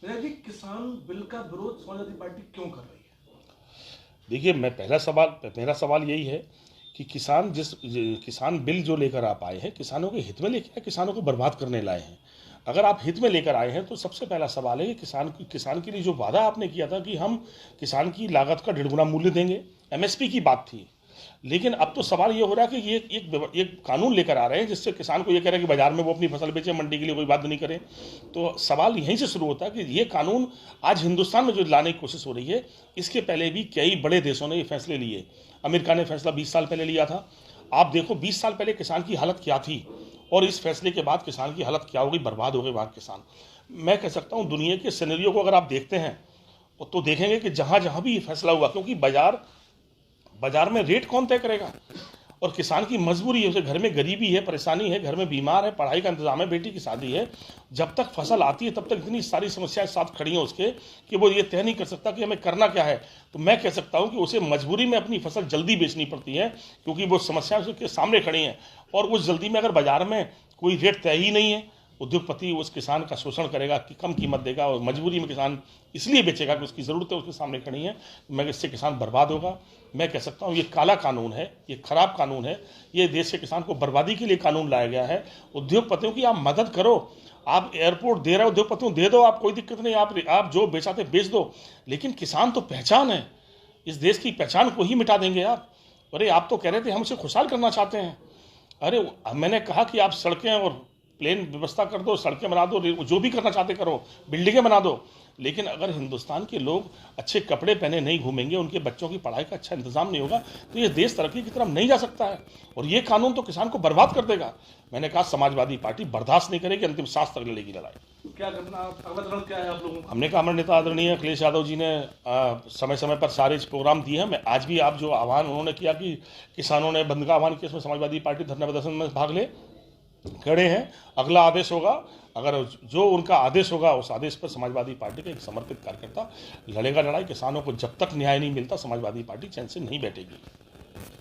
विधायक जी, किसान बिल का विरोध समाजवादी पार्टी क्यों कर रही है? देखिए, मेरा सवाल यही है कि किसान बिल जो लेकर आप आए हैं, किसानों के हित में लेकर आए, किसानों को बर्बाद करने लाए हैं। अगर आप हित में लेकर आए हैं तो सबसे पहला सवाल है कि किसान के लिए जो वादा आपने किया था कि हम किसान की लागत का 1.5 गुना मूल्य देंगे, एमएसपी की बात थी। लेकिन अब तो सवाल ये हो रहा है कि ये एक कानून लेकर आ रहे हैं जिससे किसान को ये कह रहे हैं कि बाजार में वो अपनी फसल बेचे, मंडी के लिए कोई बात नहीं करे। तो सवाल यहीं से शुरू होता है कि ये कानून आज हिंदुस्तान में जो लाने की कोशिश हो रही है, इसके पहले भी कई बड़े देशों ने ये फैसले लिए। अमेरिका ने फैसला 20 साल पहले लिया था। आप देखो 20 साल पहले किसान की हालत क्या थी और इस फैसले के बाद किसान की हालत क्या होगी, बर्बाद हो गए वहाँ किसान। मैं कह सकता हूँ दुनिया के सिनेरियो को अगर आप देखते हैं तो देखेंगे कि जहाँ जहाँ भी ये फैसला हुआ, क्योंकि बाजार में रेट कौन तय करेगा, और किसान की मजबूरी है, उसे घर में गरीबी है, परेशानी है, घर में बीमार है, पढ़ाई का इंतजाम है, बेटी की शादी है। जब तक फसल आती है तब तक इतनी सारी समस्याएं साथ खड़ी हैं उसके कि वो ये तय नहीं कर सकता कि हमें करना क्या है। तो मैं कह सकता हूं कि उसे मजबूरी में अपनी फसल जल्दी बेचनी पड़ती है, क्योंकि वो समस्याएं उसके सामने खड़ी हैं। और उस जल्दी में अगर बाजार में कोई रेट तय ही नहीं है, उद्योगपति उस किसान का शोषण करेगा कि कम कीमत देगा, और मजबूरी में किसान इसलिए बेचेगा कि उसकी ज़रूरतें उसके सामने खड़ी हैं। मैं इससे किसान बर्बाद होगा। मैं कह सकता हूँ ये काला कानून है, ये खराब कानून है, ये देश के किसान को बर्बादी के लिए कानून लाया गया है। उद्योगपतियों की आप मदद करो, आप एयरपोर्ट दे रहे हो, उद्योगपतियों दे दो, आप कोई दिक्कत नहीं, आप जो बेचाते बेच दो, लेकिन किसान तो पहचान है, इस देश की पहचान को ही मिटा देंगे आप। अरे आप तो कह रहे थे हम उसे खुशहाल करना चाहते हैं। अरे मैंने कहा कि आप सड़कें और प्लेन व्यवस्था कर दो, सड़कें बना दो, जो भी करना चाहते करो, बिल्डिंगें बना दो, लेकिन अगर हिंदुस्तान के लोग अच्छे कपड़े पहने नहीं घूमेंगे, उनके बच्चों की पढ़ाई का अच्छा इंतजाम नहीं होगा, तो ये देश तरक्की की तरफ नहीं जा सकता है। और ये कानून तो किसान को बर्बाद कर देगा। मैंने कहा समाजवादी पार्टी बर्दाश्त नहीं करेगी, अंतिम सांस तक लड़ेगी लड़ाई। तो क्या करना, अगला चरण क्या है आप लोगों का? हमने कहा हमारे नेता आदरणीय अखिलेश यादव जी ने समय समय पर सारे प्रोग्राम दिए हैं। मैं आज भी आप जो आह्वान उन्होंने किया कि किसानों ने बंद का आह्वान किया, इसमें समाजवादी पार्टी धरना प्रदर्शन में भाग ले खड़े हैं। अगला आदेश होगा, अगर जो उनका आदेश होगा उस आदेश पर समाजवादी पार्टी का एक समर्पित कार्यकर्ता लड़ेगा लड़ाई। किसानों को जब तक न्याय नहीं मिलता समाजवादी पार्टी चैन से नहीं बैठेगी।